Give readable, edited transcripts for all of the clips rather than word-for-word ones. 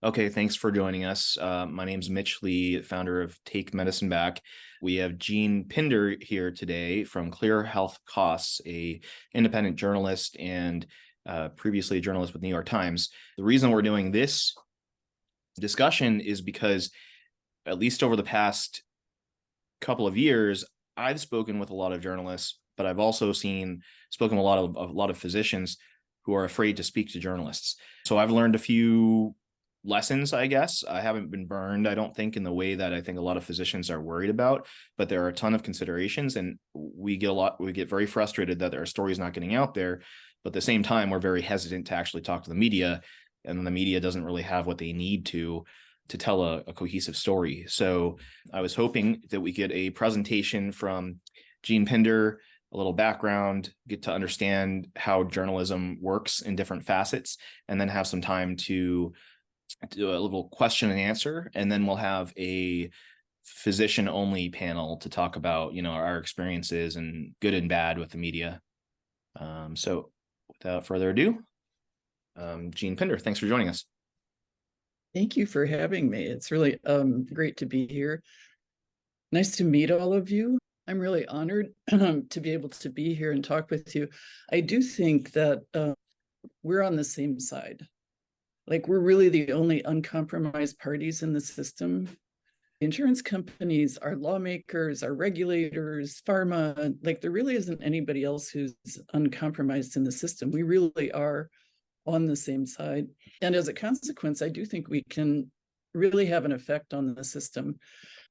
Okay, thanks for joining us. My name's Mitch Lee, founder of Take Medicine Back. We have Jeanne Pinder here today from ClearHealthCosts, a independent journalist and previously a journalist with New York Times. The reason we're doing this discussion is because, at least over the past couple of years, I've spoken with a lot of journalists, but I've also spoken with a lot of physicians who are afraid to speak to journalists. So I've learned a few lessons, I guess. I haven't been burned, I don't think, in the way that I think a lot of physicians are worried about, but there are a ton of considerations, and we get very frustrated that our story is not getting out there. But at the same time, we're very hesitant to actually talk to the media, and the media doesn't really have what they need to tell a cohesive story. So I was hoping that we get a presentation from Jeanne Pinder, a little background, get to understand how journalism works in different facets, and then have some time to do a little question and answer. And then we'll have a physician only panel to talk about, our experiences and good and bad with the media. So without further ado, Jeanne Pinder, thanks for joining us. Thank you for having me. It's really great to be here. Nice to meet all of you. I'm really honored to be able to be here and talk with you. I do think that we're on the same side. Like, we're really the only uncompromised parties in the system. Insurance companies, our lawmakers, our regulators, pharma, like, there really isn't anybody else who's uncompromised in the system. We really are on the same side. And as a consequence, I do think we can really have an effect on the system.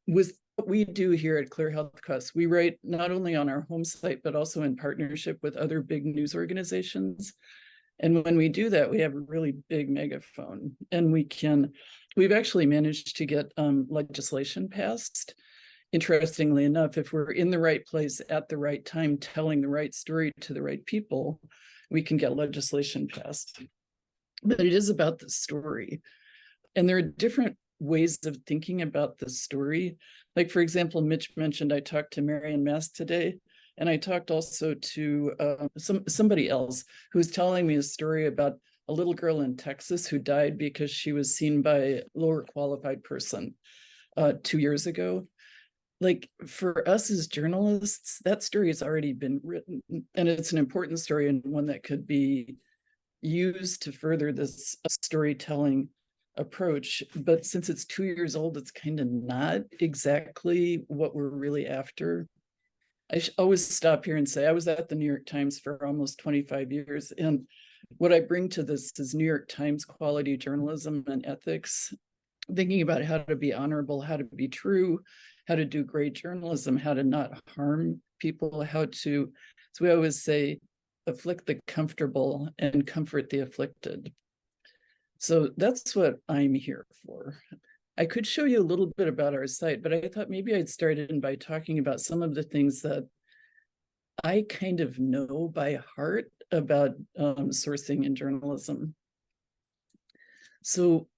With what we do here at ClearHealthCosts, we write not only on our home site, but also in partnership with other big news organizations. And when we do that, we have a really big megaphone, and we've actually managed to get legislation passed. Interestingly enough, if we're in the right place at the right time, telling the right story to the right people, we can get legislation passed. But it is about the story. And there are different ways of thinking about the story. Like, for example, Mitch mentioned I talked to Marianne Mast today, and I talked also to somebody else who was telling me a story about a little girl in Texas who died because she was seen by a lower qualified person 2 years ago. Like, for us as journalists, that story has already been written, and it's an important story and one that could be used to further this storytelling approach. But since it's 2 years old, it's kind of not exactly what we're really after. I always stop here and say I was at the New York Times for almost 25 years. And what I bring to this is New York Times quality journalism and ethics, thinking about how to be honorable, how to be true, how to do great journalism, how to not harm people, so we always say, afflict the comfortable and comfort the afflicted. So that's what I'm here for. I could show you a little bit about our site, but I thought maybe I'd start in by talking about some of the things that I kind of know by heart about sourcing in journalism. So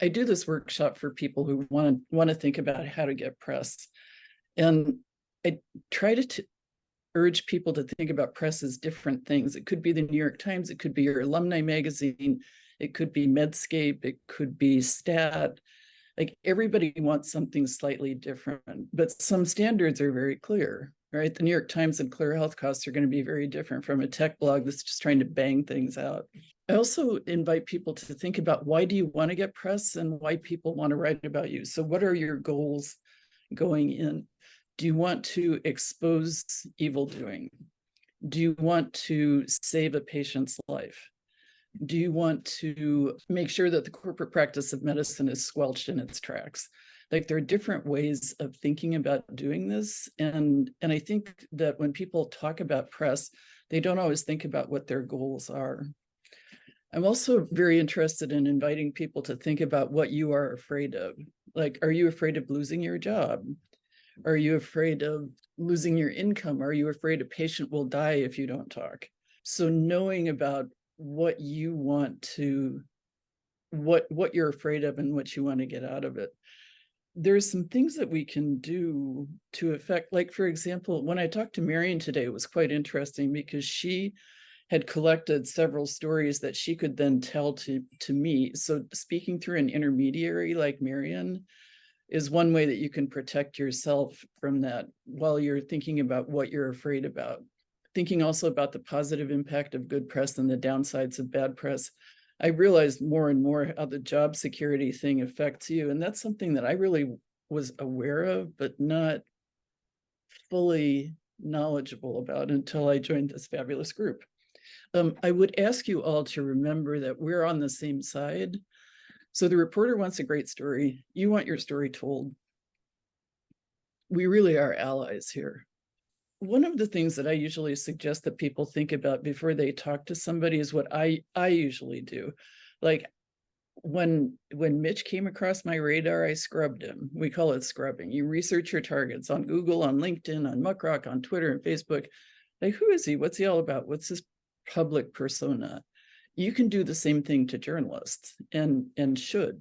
I do this workshop for people who want to think about how to get press. And I try to urge people to think about press as different things. It could be the New York Times, it could be your alumni magazine, it could be Medscape, it could be Stat. Like, everybody wants something slightly different, but some standards are very clear, right? The New York Times and ClearHealthCosts are going to be very different from a tech blog that's just trying to bang things out. I also invite people to think about, why do you want to get press and why people want to write about you? So what are your goals going in? Do you want to expose evil doing? Do you want to save a patient's life? Do you want to make sure that the corporate practice of medicine is squelched in its tracks? Like, there are different ways of thinking about doing this. And I think that when people talk about press, they don't always think about what their goals are. I'm also very interested in inviting people to think about what you are afraid of. Like, are you afraid of losing your job? Are you afraid of losing your income? Are you afraid a patient will die if you don't talk? So knowing about what you want to, what you're afraid of and what you want to get out of it. There's some things that we can do to affect, like, for example, when I talked to Marion today, it was quite interesting because she had collected several stories that she could then tell to me. So speaking through an intermediary like Marion is one way that you can protect yourself from that while you're thinking about what you're afraid about. Thinking also about the positive impact of good press and the downsides of bad press. I realized more and more how the job security thing affects you. And that's something that I really was aware of, but not fully knowledgeable about until I joined this fabulous group. I would ask you all to remember that we're on the same side. So the reporter wants a great story. You want your story told. We really are allies here. One of the things that I usually suggest that people think about before they talk to somebody is what I usually do. Like when Mitch came across my radar, I scrubbed him. We call it scrubbing. You research your targets on Google, on LinkedIn, on Muckrock, on Twitter and Facebook. Like, who is he? What's he all about? What's his public persona? You can do the same thing to journalists and should,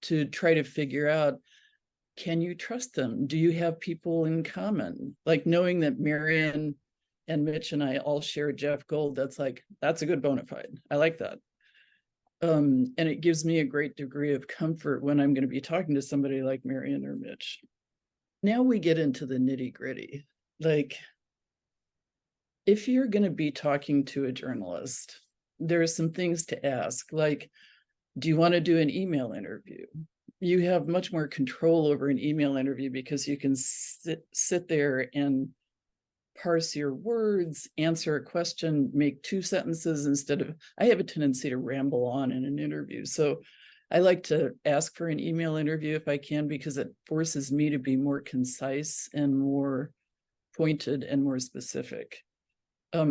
to try to figure out, can you trust them? Do you have people in common? Like knowing that Marion and Mitch and I all share Jeff Gold, that's a good bona fide. I like that. And it gives me a great degree of comfort when I'm going to be talking to somebody like Marion or Mitch. Now we get into the nitty gritty. Like, if you're going to be talking to a journalist, there are some things to ask, like, do you want to do an email interview? You have much more control over an email interview because you can sit there and parse your words, answer a question, make 2 sentences instead of, I have a tendency to ramble on in an interview. So I like to ask for an email interview if I can, because it forces me to be more concise and more pointed and more specific.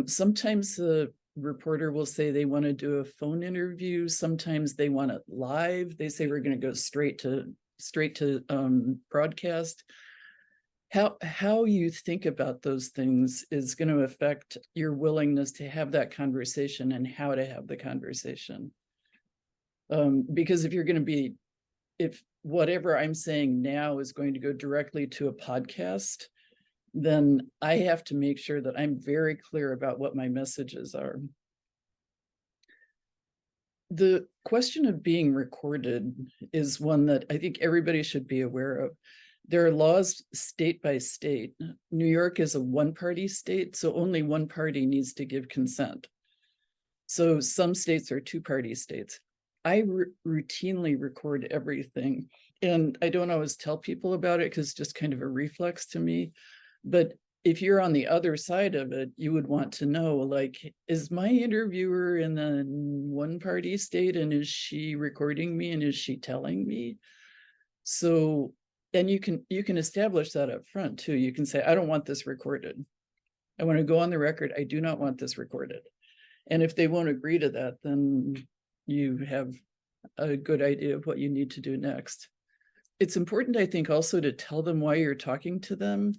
Sometimes the reporter will say they want to do a phone interview. Sometimes they want it live. They say we're going to go straight to broadcast. How you think about those things is going to affect your willingness to have that conversation and how to have the conversation. Because if whatever I'm saying now is going to go directly to a podcast, then I have to make sure that I'm very clear about what my messages are. The question of being recorded is one that I think everybody should be aware of. There are laws state by state. New York is a one-party state, so only one party needs to give consent. So some states are two-party states. I routinely record everything, and I don't always tell people about it because it's just kind of a reflex to me. But if you're on the other side of it, you would want to know, like, is my interviewer in the one-party state, and is she recording me, and is she telling me? So, and you can establish that up front too. You can say, I don't want this recorded. I want to go on the record, I do not want this recorded. And if they won't agree to that, then you have a good idea of what you need to do next. It's important, I think, also to tell them why you're talking to them.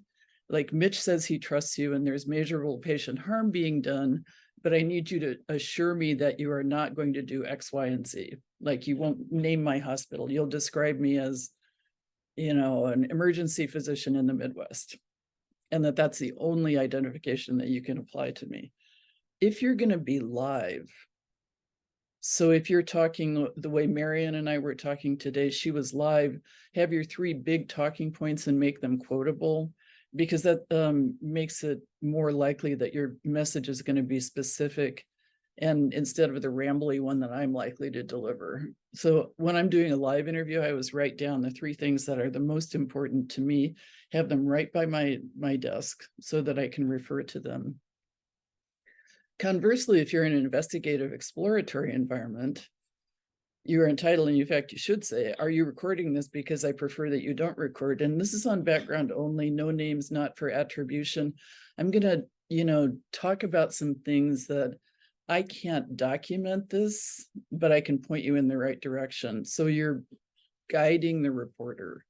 Like Mitch says he trusts you and there's measurable patient harm being done, but I need you to assure me that you are not going to do X, Y, and Z. Like, you won't name my hospital. You'll describe me as, an emergency physician in the Midwest, and that's the only identification that you can apply to me. If you're going to be live, so if you're talking the way Marion and I were talking today, she was live, have your 3 big talking points and make them quotable, because that makes it more likely that your message is going to be specific, and instead of the rambly one that I'm likely to deliver. So when I'm doing a live interview, I always write down the 3 things that are the most important to me, have them right by my desk so that I can refer to them. Conversely, if you're in an investigative exploratory environment, you're entitled, and in fact, you should say, are you recording this because I prefer that you don't record? And this is on background only, no names, not for attribution. I'm going to, talk about some things that I can't document this, but I can point you in the right direction. So you're guiding the reporter,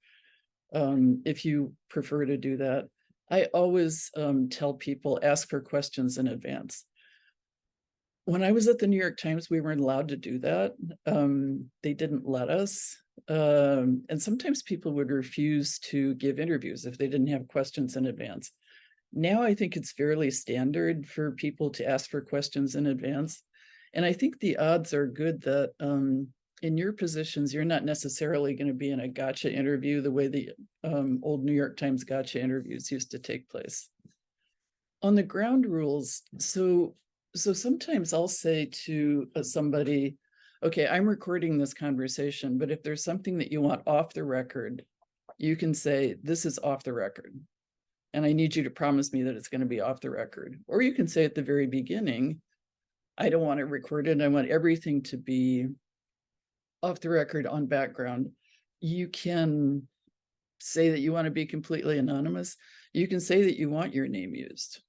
if you prefer to do that. I always tell people, ask for questions in advance. When I was at the New York Times, we weren't allowed to do that. They didn't let us. And sometimes people would refuse to give interviews if they didn't have questions in advance. Now I think it's fairly standard for people to ask for questions in advance. And I think the odds are good that in your positions, you're not necessarily going to be in a gotcha interview the way the old New York Times gotcha interviews used to take place. On the ground rules, so sometimes I'll say to somebody, okay, I'm recording this conversation, but if there's something that you want off the record, you can say, this is off the record. And I need you to promise me that it's going to be off the record. Or you can say at the very beginning, I don't want it recorded. I want everything to be off the record on background. You can say that you want to be completely anonymous. You can say that you want your name used.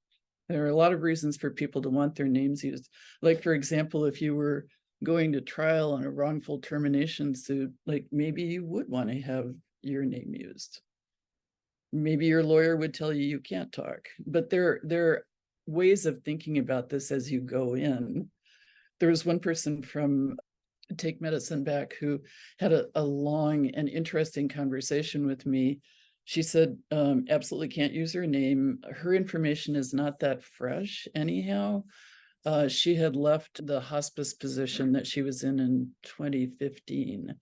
There are a lot of reasons for people to want their names used. Like, for example, if you were going to trial on a wrongful termination suit, like maybe you would want to have your name used. Maybe your lawyer would tell you you can't talk, but there are ways of thinking about this as you go in. There was one person from Take Medicine Back who had a long and interesting conversation with me. She said, absolutely can't use her name. Her information is not that fresh anyhow. She had left the hospice position that she was in 2015,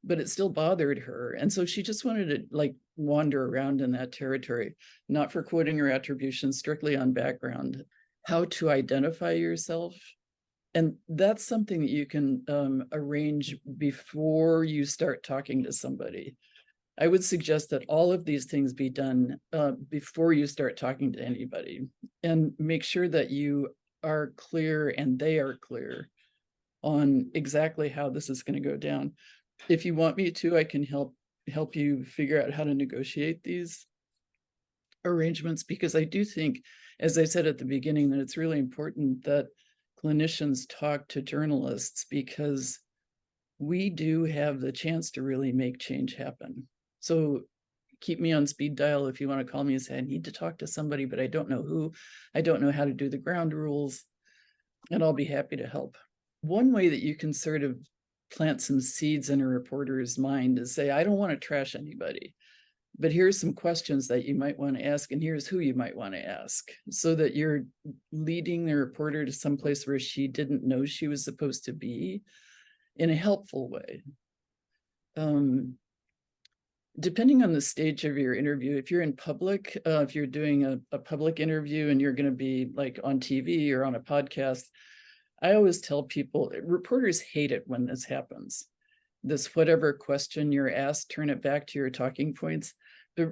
but it still bothered her. And so she just wanted to like wander around in that territory, not for quoting or attribution, strictly on background, how to identify yourself. And that's something that you can arrange before you start talking to somebody. I would suggest that all of these things be done before you start talking to anybody, and make sure that you are clear and they are clear on exactly how this is going to go down. If you want me to, I can help you figure out how to negotiate these arrangements, because I do think, as I said at the beginning, that it's really important that clinicians talk to journalists, because we do have the chance to really make change happen. So keep me on speed dial if you want to call me and say, I need to talk to somebody, but I don't know who, I don't know how to do the ground rules, and I'll be happy to help. One way that you can sort of plant some seeds in a reporter's mind is say, I don't want to trash anybody, but here's some questions that you might want to ask, and here's who you might want to ask, so that you're leading the reporter to someplace where she didn't know she was supposed to be in a helpful way. Depending on the stage of your interview, if you're in public, if you're doing a public interview and you're going to be like on TV or on a podcast, I always tell people, reporters hate it when this happens. This whatever question you're asked, turn it back to your talking points. But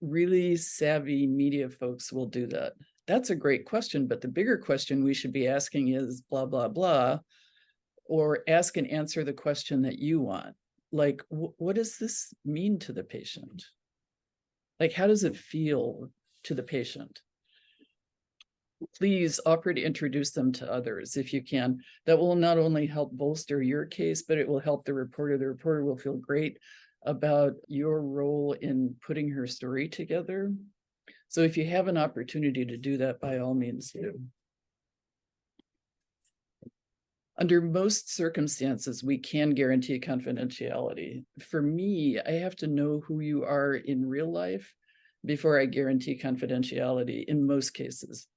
really savvy media folks will do that. That's a great question, but the bigger question we should be asking is blah, blah, blah, or ask and answer the question that you want. Like, what does this mean to the patient? Like, how does it feel to the patient? Please offer to introduce them to others if you can. That will not only help bolster your case, but it will help the reporter. The reporter will feel great about your role in putting her story together. So if you have an opportunity to do that, by all means do. Under most circumstances, we can guarantee confidentiality. For me, I have to know who you are in real life before I guarantee confidentiality in most cases.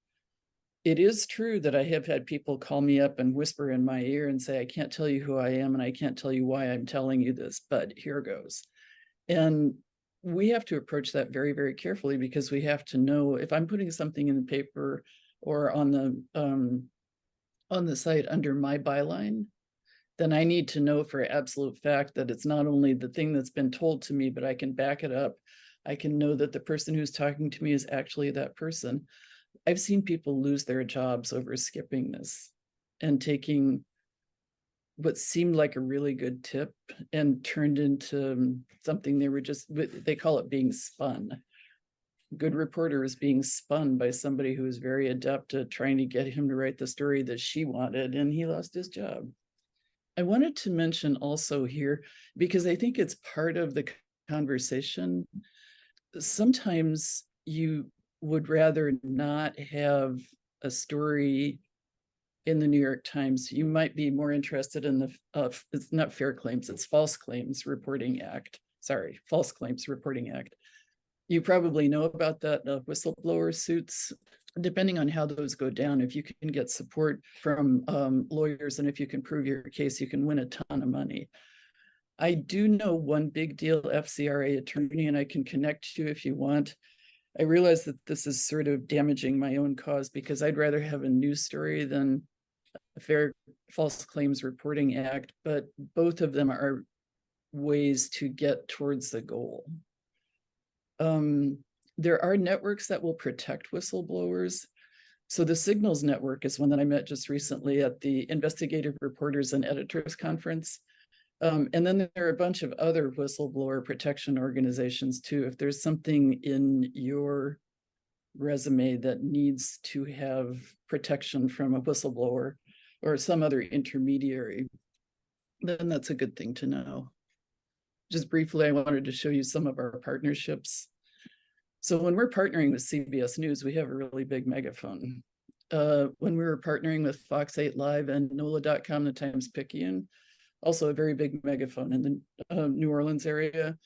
It is true that I have had people call me up and whisper in my ear and say, I can't tell you who I am and I can't tell you why I'm telling you this, but here goes. And we have to approach that very, very carefully, because we have to know, if I'm putting something in the paper or on the site under my byline, then I need to know for absolute fact that it's not only the thing that's been told to me, but I can back it up. I can know that the person who's talking to me is actually that person. I've seen people lose their jobs over skipping this and taking what seemed like a really good tip and turned into something they call it being spun. Good reporter is being spun by somebody who is very adept at trying to get him to write the story that she wanted, and he lost his job. I wanted to mention also here, because I think it's part of the conversation, sometimes you would rather not have a story in the New York Times. You might be more interested in the, it's not Fair Claims, it's False Claims Reporting Act. Sorry, False Claims Reporting Act. You probably know about that whistleblower suits. Depending on how those go down, if you can get support from lawyers and if you can prove your case, you can win a ton of money. I do know one big deal FCRA attorney, and I can connect you if you want. I realize that this is sort of damaging my own cause because I'd rather have a news story than a Fair False Claims Reporting Act, but both of them are ways to get towards the goal. There are networks that will protect whistleblowers. So the Signals Network is one that I met just recently at the Investigative Reporters and Editors Conference. And then there are a bunch of other whistleblower protection organizations too. If there's something in your resume that needs to have protection from a whistleblower or some other intermediary, then that's a good thing to know. Just briefly, I wanted to show you some of our partnerships. So when we're partnering with CBS News, we have a really big megaphone. When we were partnering with Fox 8 Live and NOLA.com, the Times-Picayune, also a very big megaphone in the New Orleans area.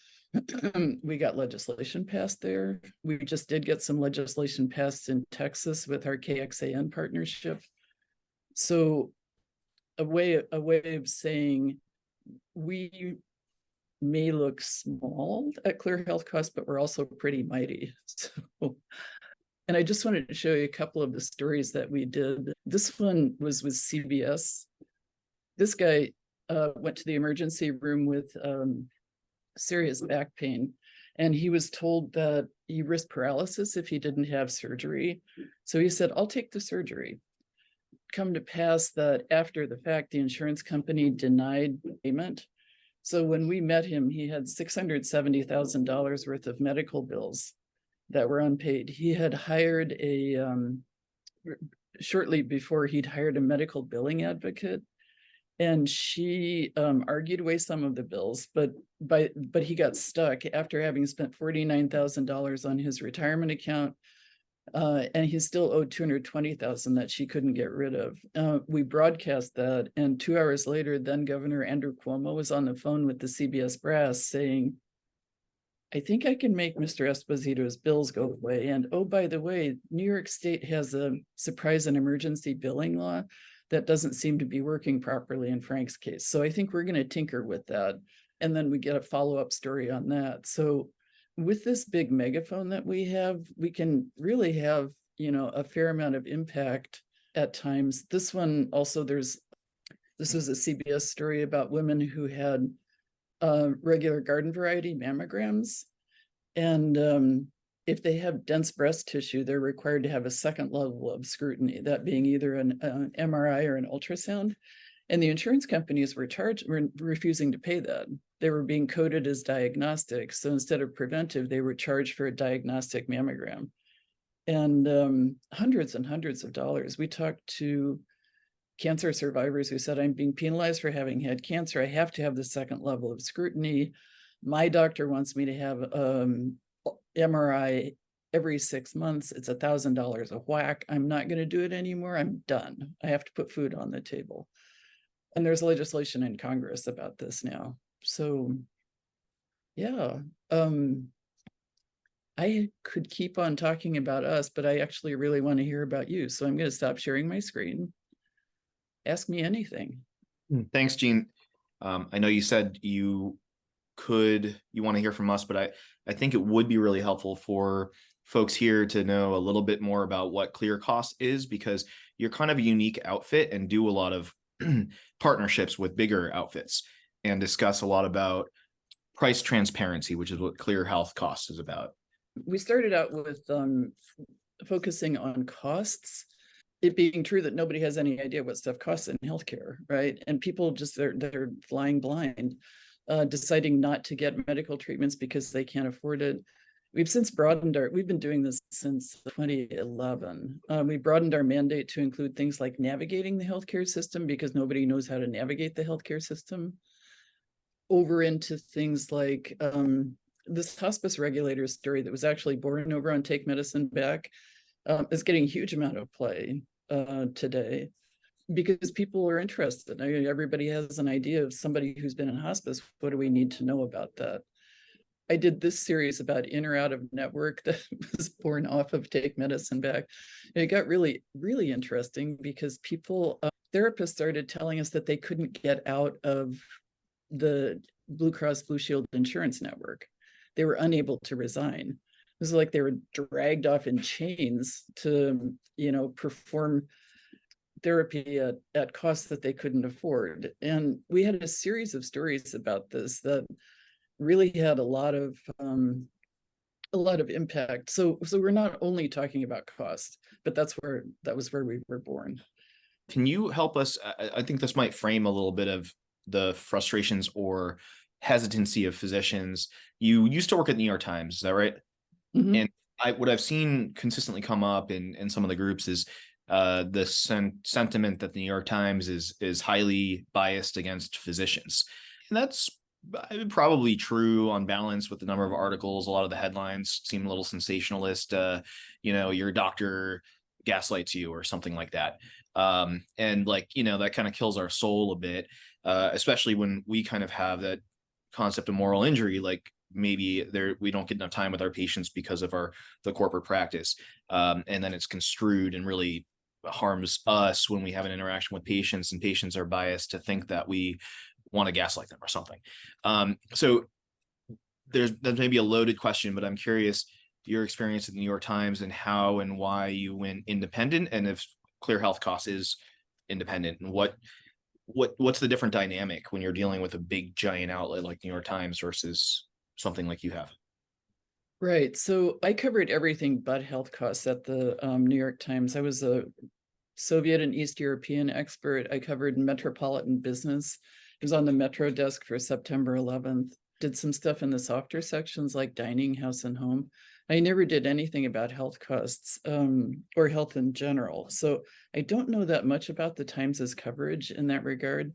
We got legislation passed there. We just did get some legislation passed in Texas with our KXAN partnership. So a way of saying we may look small at ClearHealthCosts, but we're also pretty mighty. So, and I just wanted to show you a couple of the stories that we did. This one was with CBS. This guy went to the emergency room with serious back pain, and he was told that he risked paralysis if he didn't have surgery. So he said, I'll take the surgery. Come to pass that after the fact, the insurance company denied payment. So when we met him, he had $670,000 worth of medical bills that were unpaid. He had hired shortly before, he'd hired a medical billing advocate, and she argued away some of the bills, but he got stuck after having spent $49,000 on his retirement account, and he still owed $220,000 that she couldn't get rid of. We broadcast that, and 2 hours later, then Governor Andrew Cuomo was on the phone with the CBS brass saying, I think I can make Mr. Esposito's bills go away. And oh, by the way, New York State has a surprise and emergency billing law that doesn't seem to be working properly in Frank's case. So I think we're going to tinker with that. And then we get a follow-up story on that. So with this big megaphone that we have, we can really have, a fair amount of impact at times. This one also, this was a CBS story about women who had regular garden variety mammograms. And if they have dense breast tissue, they're required to have a second level of scrutiny, that being either an MRI or an ultrasound. And the insurance companies were refusing to pay that. They were being coded as diagnostic. So instead of preventive, they were charged for a diagnostic mammogram. And hundreds and hundreds of dollars. We talked to cancer survivors who said, I'm being penalized for having had cancer. I have to have the second level of scrutiny. My doctor wants me to have MRI every 6 months. It's $1,000 a whack. I'm not going to do it anymore. I'm done. I have to put food on the table. And there's legislation in Congress about this now. So yeah, I could keep on talking about us, but I actually really want to hear about you. So I'm going to stop sharing my screen. Ask me anything. Thanks, Jeanne. I know you said you want to hear from us, but I think it would be really helpful for folks here to know a little bit more about what ClearHealthCosts is, because you're kind of a unique outfit and do a lot of partnerships with bigger outfits and discuss a lot about price transparency, which is what ClearHealthCosts is about. We started out with focusing on costs. It being true that nobody has any idea what stuff costs in healthcare, right? And people just, they're flying blind, deciding not to get medical treatments because they can't afford it. We've since we've been doing this since 2011. We broadened our mandate to include things like navigating the healthcare system, because nobody knows how to navigate the healthcare system, over into things like this hospice regulator story that was actually born over on Take Medicine Back. Is getting a huge amount of play today because people are interested. I mean, everybody has an idea of somebody who's been in hospice. What do we need to know about that? I did this series about in or out of network that was born off of Take Medicine Back. And it got really, really interesting because people, therapists started telling us that they couldn't get out of the Blue Cross Blue Shield insurance network. They were unable to resign. It was like they were dragged off in chains to, perform therapy at costs that they couldn't afford. And we had a series of stories about this that really had a lot of impact. So we're not only talking about cost, but that was where we were born. Can you help us? I think this might frame a little bit of the frustrations or hesitancy of physicians. You used to work at the New York Times, is that right? Mm-hmm. And what I've seen consistently come up in some of the groups is the sentiment that the New York Times is highly biased against physicians. And that's probably true on balance with the number of articles. A lot of the headlines seem a little sensationalist. Your doctor gaslights you or something like that. And that kind of kills our soul a bit, especially when we kind of have that concept of moral injury, like maybe we don't get enough time with our patients because of the corporate practice. And then it's construed and really harms us when we have an interaction with patients, and patients are biased to think that we want to gaslight them or something. So there's maybe a loaded question, but I'm curious your experience at the New York Times and how and why you went independent, and if ClearHealthCosts is independent, and what's the different dynamic when you're dealing with a big giant outlet like New York Times versus something like you have? Right. So I covered everything but health costs at the New York Times. I was a Soviet and East European expert. I covered metropolitan business. I was on the Metro desk for September 11th. Did some stuff in the softer sections like dining, house, and home. I never did anything about health costs or health in general. So I don't know that much about the Times's coverage in that regard.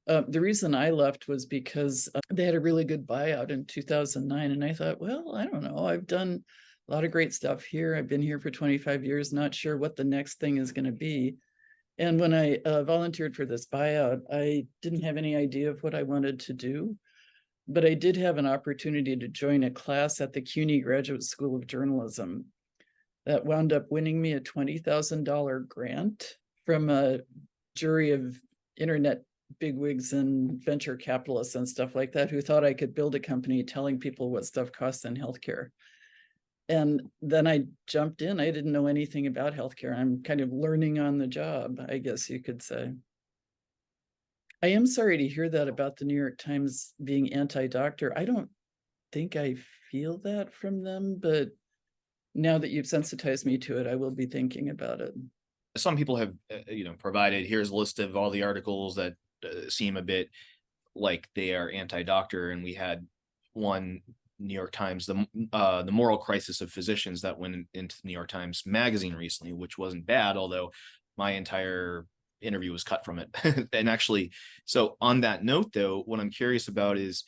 The reason I left was because they had a really good buyout in 2009. And I thought, well, I don't know. I've done a lot of great stuff here. I've been here for 25 years, not sure what the next thing is going to be. And when I volunteered for this buyout, I didn't have any idea of what I wanted to do. But I did have an opportunity to join a class at the CUNY Graduate School of Journalism that wound up winning me a $20,000 grant from a jury of internet bigwigs and venture capitalists and stuff like that who thought I could build a company telling people what stuff costs in healthcare. And then I jumped in. I didn't know anything about healthcare. I'm kind of learning on the job, I guess you could say. I am sorry to hear that about the New York Times being anti-doctor. I don't think I feel that from them, but now that you've sensitized me to it, I will be thinking about it. Some people have, provided, here's a list of all the articles that seem a bit like they are anti-doctor. And we had one New York Times, the moral crisis of physicians, that went into the New York Times magazine recently, which wasn't bad, although my entire interview was cut from it. And actually, so on that note, though, what I'm curious about is,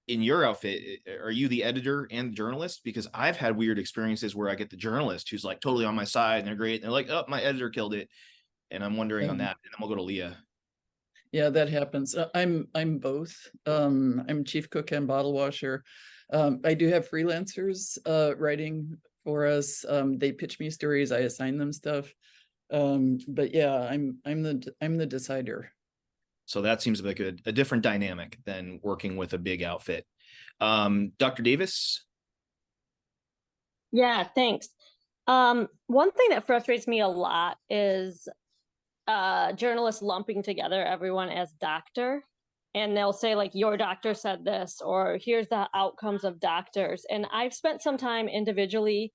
in your outfit, are you the editor and the journalist? Because I've had weird experiences where I get the journalist who's like totally on my side and they're great. And they're like, oh, my editor killed it. And I'm wondering on that. And then we'll go to Leah. Yeah, that happens. I'm both. I'm chief cook and bottle washer. I do have freelancers writing for us. They pitch me stories. I assign them stuff. But yeah, I'm the decider. So that seems like a different dynamic than working with a big outfit. Dr. Davis? Yeah, thanks. One thing that frustrates me a lot is journalists lumping together everyone as doctor. And they'll say, like, your doctor said this, or here's the outcomes of doctors. And I've spent some time individually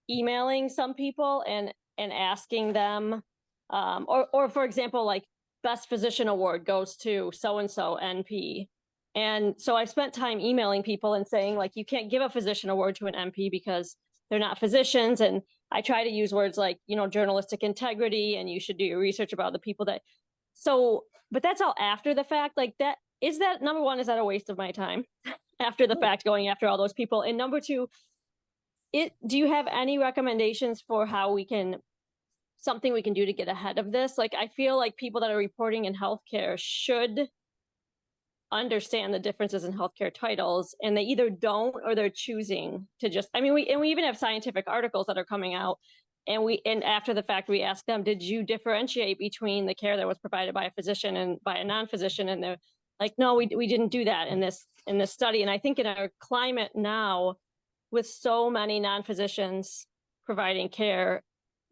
emailing some people and asking them, or for example, like, best physician award goes to so-and-so NP. And so I've spent time emailing people and saying, like, you can't give a physician award to an NP because they're not physicians. And I try to use words like, journalistic integrity, and you should do your research about the people that. So, but that's all after the fact. Like, number one, is that a waste of my time after the fact, going after all those people? And number two, do you have any recommendations for how something we can do to get ahead of this? Like, I feel like people that are reporting in healthcare should understand the differences in healthcare titles, and they either don't or they're choosing to just, I mean, we even have scientific articles that are coming out, and after the fact we ask them, did you differentiate between the care that was provided by a physician and by a non-physician? And they're like, no, we didn't do that in this study. And I think in our climate now, with so many non-physicians providing care,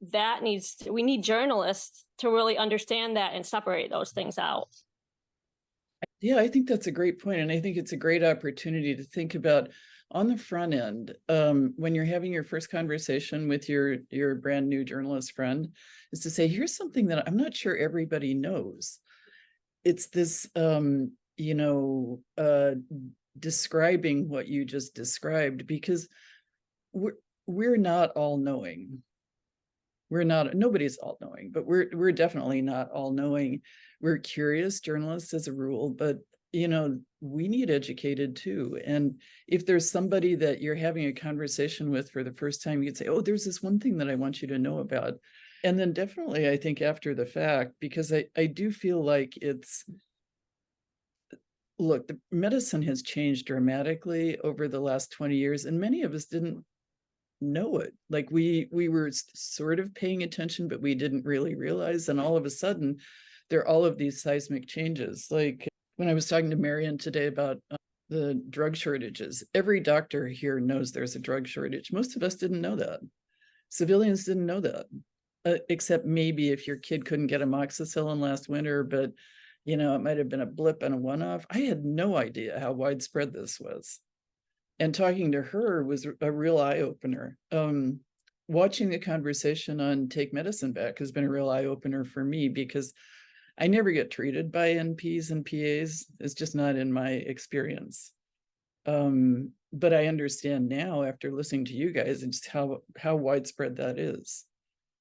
we need journalists to really understand that and separate those things out. Yeah, I think that's a great point. And I think it's a great opportunity to think about on the front end, when you're having your first conversation with your brand new journalist friend, is to say, here's something that I'm not sure everybody knows. It's this, describing what you just described, because we're not all knowing. Nobody's all knowing, but we're definitely not all knowing. We're curious journalists as a rule, but we need educated too. And if there's somebody that you're having a conversation with for the first time, you could say, oh, there's this one thing that I want you to know about. And then definitely, I think after the fact, because I do feel like look, the medicine has changed dramatically over the last 20 years, and many of us didn't know it. Like we were sort of paying attention, but we didn't really realize. And all of a sudden, there are all of these seismic changes. Like when I was talking to Marion today about the drug shortages, every doctor here knows there's a drug shortage. Most of us didn't know that. Civilians didn't know that, except maybe if your kid couldn't get amoxicillin last winter, but it might have been a blip and a one-off. I had no idea how widespread this was. And talking to her was a real eye-opener. Watching the conversation on Take Medicine Back has been a real eye-opener for me, because I never get treated by NPs and PAs. It's just not in my experience. But I understand now, after listening to you guys, and just how widespread that is.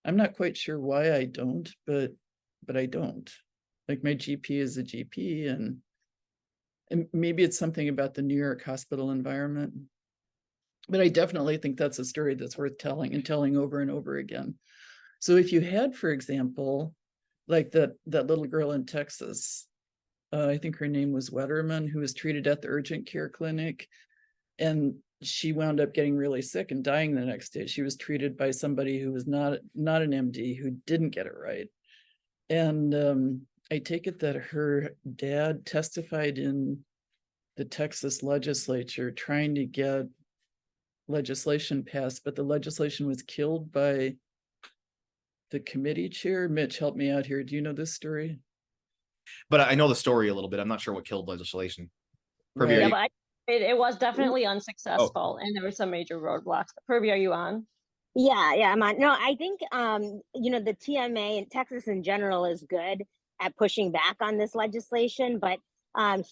I'm not quite sure why I don't, but I don't. Like my GP is a GP, and maybe it's something about the New York hospital environment. But I definitely think that's a story that's worth telling, and telling over and over again. So if you had, for example, like that little girl in Texas, I think her name was Wetterman, who was treated at the urgent care clinic, and she wound up getting really sick and dying the next day. She was treated by somebody who was not an MD, who didn't get it right. And I take it that her dad testified in the Texas legislature trying to get legislation passed, but the legislation was killed by the committee chair. Mitch, help me out here. Do you know this story? But I know the story a little bit. I'm not sure what killed legislation. Right. Yeah, but it was definitely unsuccessful, and there were some major roadblocks. Purvi, are you on? Yeah, I'm on. No, I think the TMA in Texas in general is good at pushing back on this legislation, but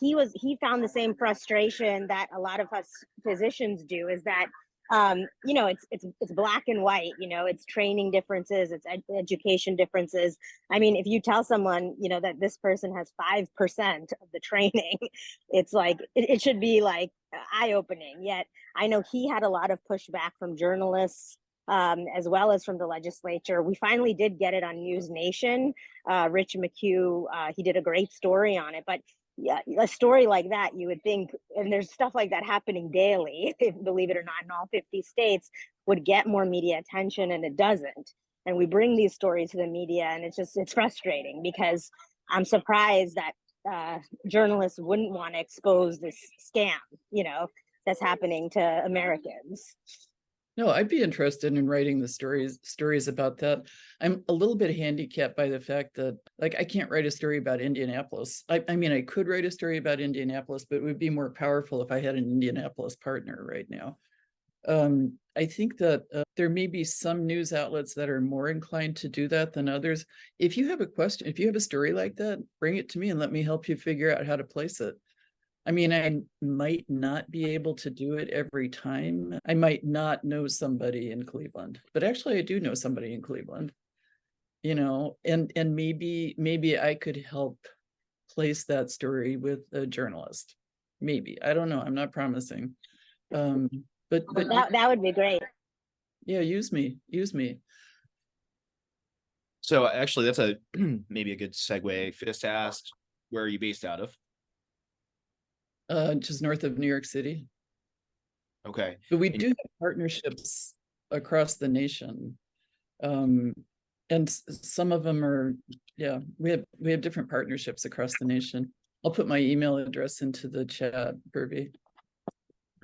he found the same frustration that a lot of us physicians do, is that it's black and white. It's training differences, it's education differences. I mean, if you tell someone that this person has 5% of the training, it's like it should be like eye-opening. Yet I know he had a lot of pushback from journalists, as well as from the legislature. We finally did get it on News Nation. Rich McHugh, he did a great story on it. But yeah, a story like that, you would think, and there's stuff like that happening daily, believe it or not, in all 50 states, would get more media attention, and it doesn't. And we bring these stories to the media, and it's frustrating, because I'm surprised that journalists wouldn't want to expose this scam, that's happening to Americans. No, I'd be interested in writing the stories about that. I'm a little bit handicapped by the fact that, like, I can't write a story about Indianapolis. I mean, I could write a story about Indianapolis, but it would be more powerful if I had an Indianapolis partner right now. I think that there may be some news outlets that are more inclined to do that than others. If you have a question, if you have a story like that, bring it to me and let me help you figure out how to place it. I mean, I might not be able to do it every time. I might not know somebody in Cleveland, but actually I do know somebody in Cleveland, and maybe I could help place that story with a journalist. Maybe. I don't know. I'm not promising. But that would be great. Yeah, use me. So actually, that's maybe a good segue. Just to ask, where are you based out of? Just north of New York City. Okay. But we And do have partnerships across the nation. And some of them are, yeah, we have different partnerships across the nation. I'll put my email address into the chat, Burby.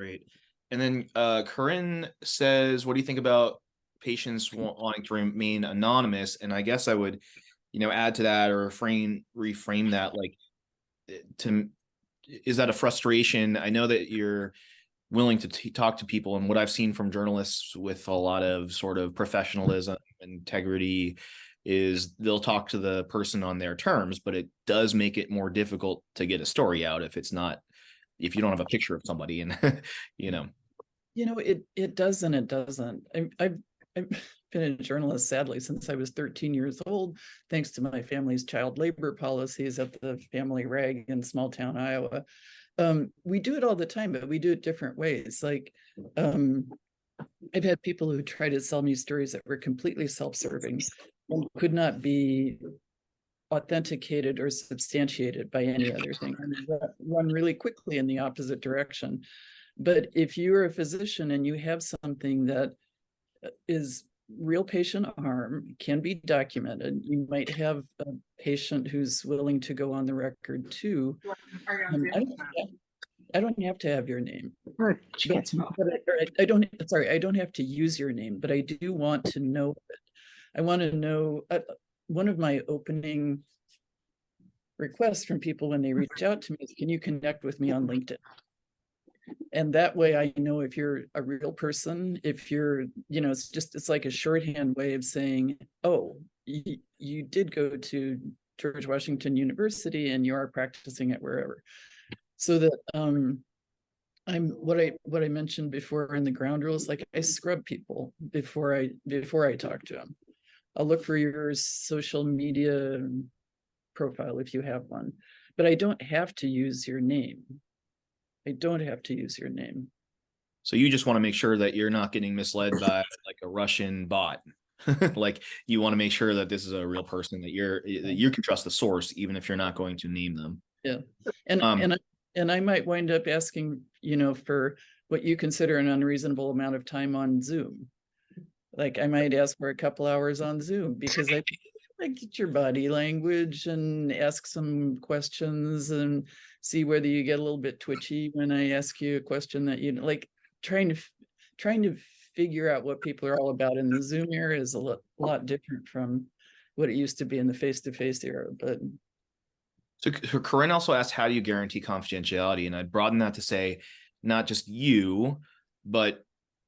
great. And then Corinne says, what do you think about patients wanting to remain anonymous? And I guess I would, add to that or reframe that, like, is that a frustration? I know that you're willing to talk to people, and what I've seen from journalists with a lot of sort of professionalism and integrity is they'll talk to the person on their terms, but it does make it more difficult to get a story out if you don't have a picture of somebody. And it does and it doesn't. I've been a journalist, sadly, since I was 13 years old, thanks to my family's child labor policies at the family rag in small town Iowa. We do it all the time, but we do it different ways. Like, I've had people who try to sell me stories that were completely self-serving and could not be authenticated or substantiated by any other thing, and run really quickly in the opposite direction. But if you're a physician and you have something that is real patient harm, can be documented, you might have a patient who's willing to go on the record too. I don't have to have your name. I don't have to use your name, but I do want to know it. I want to know, one of my opening requests from people when they reach out to me is, can you connect with me on LinkedIn? And that way I know if you're a real person, if you're, it's like a shorthand way of saying, oh, you did go to George Washington University and you are practicing it wherever. So that I'm what I mentioned before in the ground rules, like I scrub people before I talk to them. I'll look for your social media profile if you have one, but I don't have to use your name. I don't have to use your name. So you just want to make sure that you're not getting misled by like a Russian bot. Like, you want to make sure that this is a real person, that you can trust the source, even if you're not going to name them. Yeah. And I might wind up asking, for what you consider an unreasonable amount of time on Zoom. Like I might ask for a couple hours on Zoom because I get your body language and ask some questions and see whether you get a little bit twitchy when I ask you a question that like. Trying to figure out what people are all about in the Zoom era is a lot different from what it used to be in the face-to-face era. But so Corinne also asked, how do you guarantee confidentiality? And I'd broaden that to say not just you, but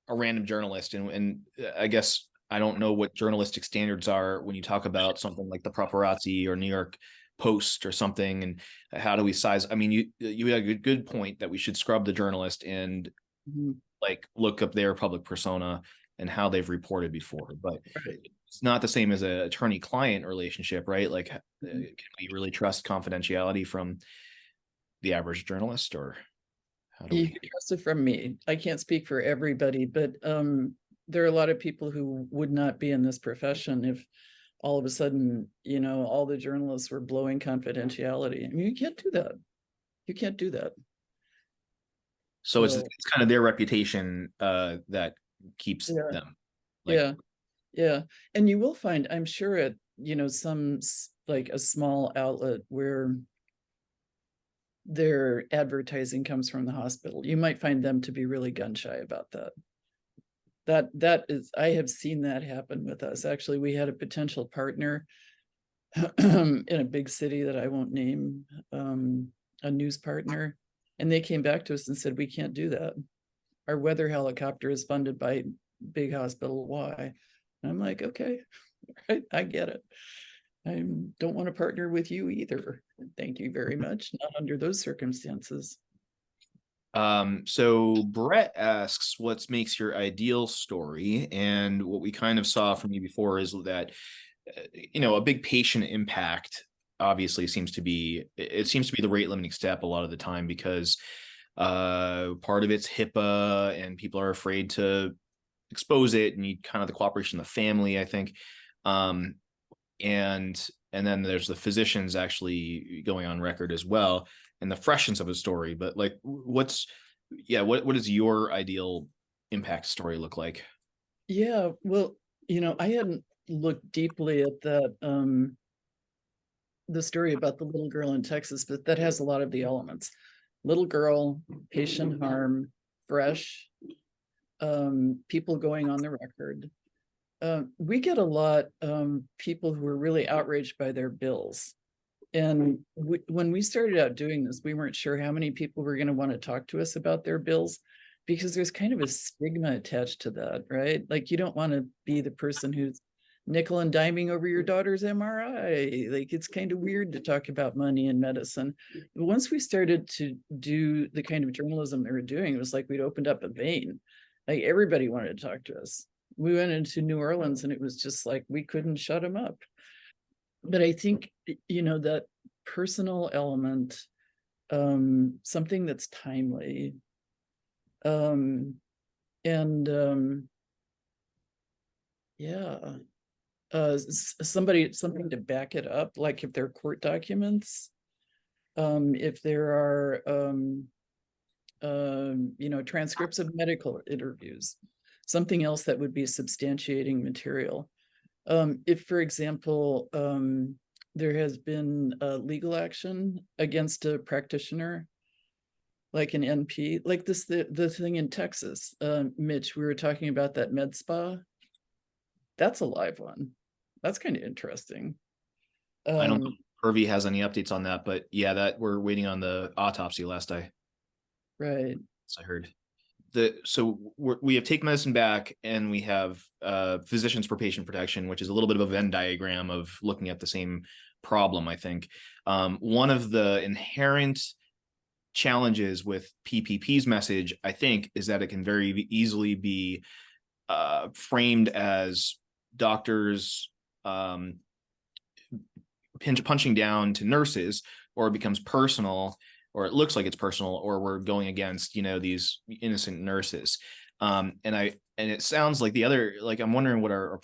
a random journalist. And I guess I don't know what journalistic standards are when you talk about something like the paparazzi or New York Post or something, and how do we size? I mean, you had a good point that we should scrub the journalist and like look up their public persona and how they've reported before, but it's not the same as an attorney-client relationship, right? Like, can we really trust confidentiality from the average journalist, or how do we? You can trust it from me. I can't speak for everybody, but there are a lot of people who would not be in this profession if all of a sudden, all the journalists were blowing confidentiality. I mean, you can't do that. You can't do that. So it's kind of their reputation that keeps them. Yeah. And you will find, I'm sure, at some like a small outlet where their advertising comes from the hospital, you might find them to be really gun shy about that. That is, I have seen that happen with us. Actually, we had a potential partner in a big city that I won't name, a news partner. And they came back to us and said, we can't do that. Our weather helicopter is funded by big hospital Y. And I'm like, okay, I get it. I don't want to partner with you either. Thank you very much. Not under those circumstances. So Brett asks, what makes your ideal story? And what we kind of saw from you before is that, a big patient impact obviously seems to be the rate limiting step a lot of the time, because part of it's HIPAA and people are afraid to expose it, and need kind of the cooperation of the family, I think. And and then there's the physicians actually going on record as well, and the freshness of a story. But like, what does your ideal impact story look like? Yeah, well, I hadn't looked deeply at that, the story about the little girl in Texas, but that has a lot of the elements. Little girl, patient harm, fresh, people going on the record. We get a lot people who are really outraged by their bills. And when we started out doing this, we weren't sure how many people were going to want to talk to us about their bills, because there's kind of a stigma attached to that, right? Like, you don't want to be the person who's nickel and diming over your daughter's MRI. Like, it's kind of weird to talk about money in medicine. But once we started to do the kind of journalism they were doing, it was like we'd opened up a vein. Like, everybody wanted to talk to us. We went into New Orleans and it was just like we couldn't shut them up. But I think, that personal element, something that's timely, and yeah, something to back it up, like if there are court documents, if there are transcripts of medical interviews, something else that would be substantiating material. If, for example, there has been a legal action against a practitioner, like an NP, like this, the thing in Texas, Mitch, we were talking about that med spa. That's a live one. That's kind of interesting. I don't know if Hervey has any updates on that, but yeah, that we're waiting on the autopsy last I heard. So we have Take Medicine Back, and we have Physicians for Patient Protection, which is a little bit of a Venn diagram of looking at the same problem, I think. One of the inherent challenges with PPP's message, I think, is that it can very easily be framed as doctors punching down to nurses, or it becomes personal, or it looks like it's personal, or we're going against, these innocent nurses. And it sounds like I'm wondering what our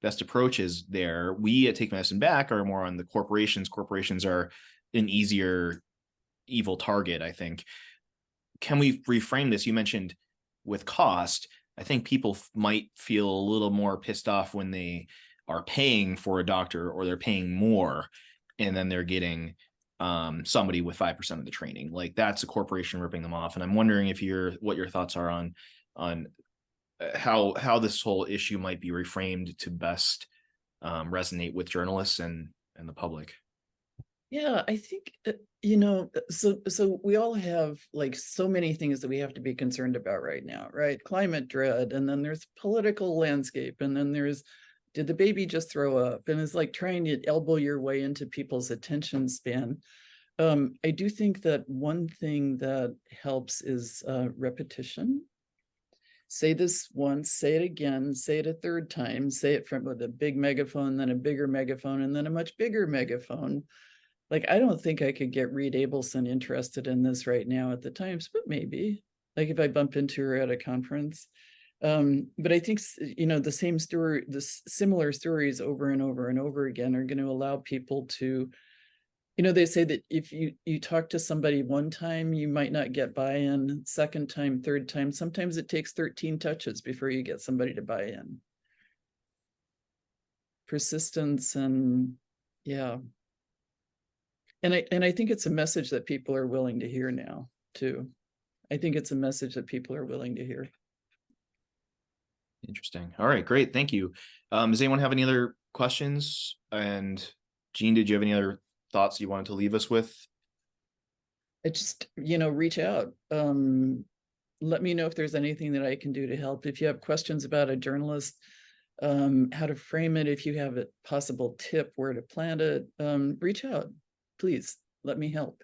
best approach is there. We at Take Medicine Back are more on the corporations. Corporations are an easier evil target, I think. Can we reframe this? You mentioned with cost, I think people might feel a little more pissed off when they are paying for a doctor, or they're paying more, and then they're getting somebody with 5% of the training. Like, that's a corporation ripping them off. And I'm wondering what your thoughts are on how this whole issue might be reframed to best resonate with journalists and the public. Yeah, I think, so we all have like so many things that we have to be concerned about right now, right? Climate dread, and then there's political landscape, and then there's, did the baby just throw up? And it's like trying to elbow your way into people's attention span. I do think that one thing that helps is repetition. Say this once, say it again, say it a third time, say it with a big megaphone, then a bigger megaphone, and then a much bigger megaphone. Like, I don't think I could get Reed Abelson interested in this right now at the Times, but maybe, like, if I bump into her at a conference. But I think, the same story, the similar stories over and over and over again are going to allow people to, they say that if you talk to somebody one time, you might not get buy-in, second time, third time. Sometimes it takes 13 touches before you get somebody to buy in. Persistence, and yeah. And I think it's a message that people are willing to hear now, too. I think it's a message that people are willing to hear. Interesting. All right, great. Thank you. Does anyone have any other questions? And Jeanne, did you have any other thoughts you wanted to leave us with? I just, reach out. Let me know if there's anything that I can do to help. If you have questions about a journalist, how to frame it, if you have a possible tip where to plant it, reach out. Please let me help.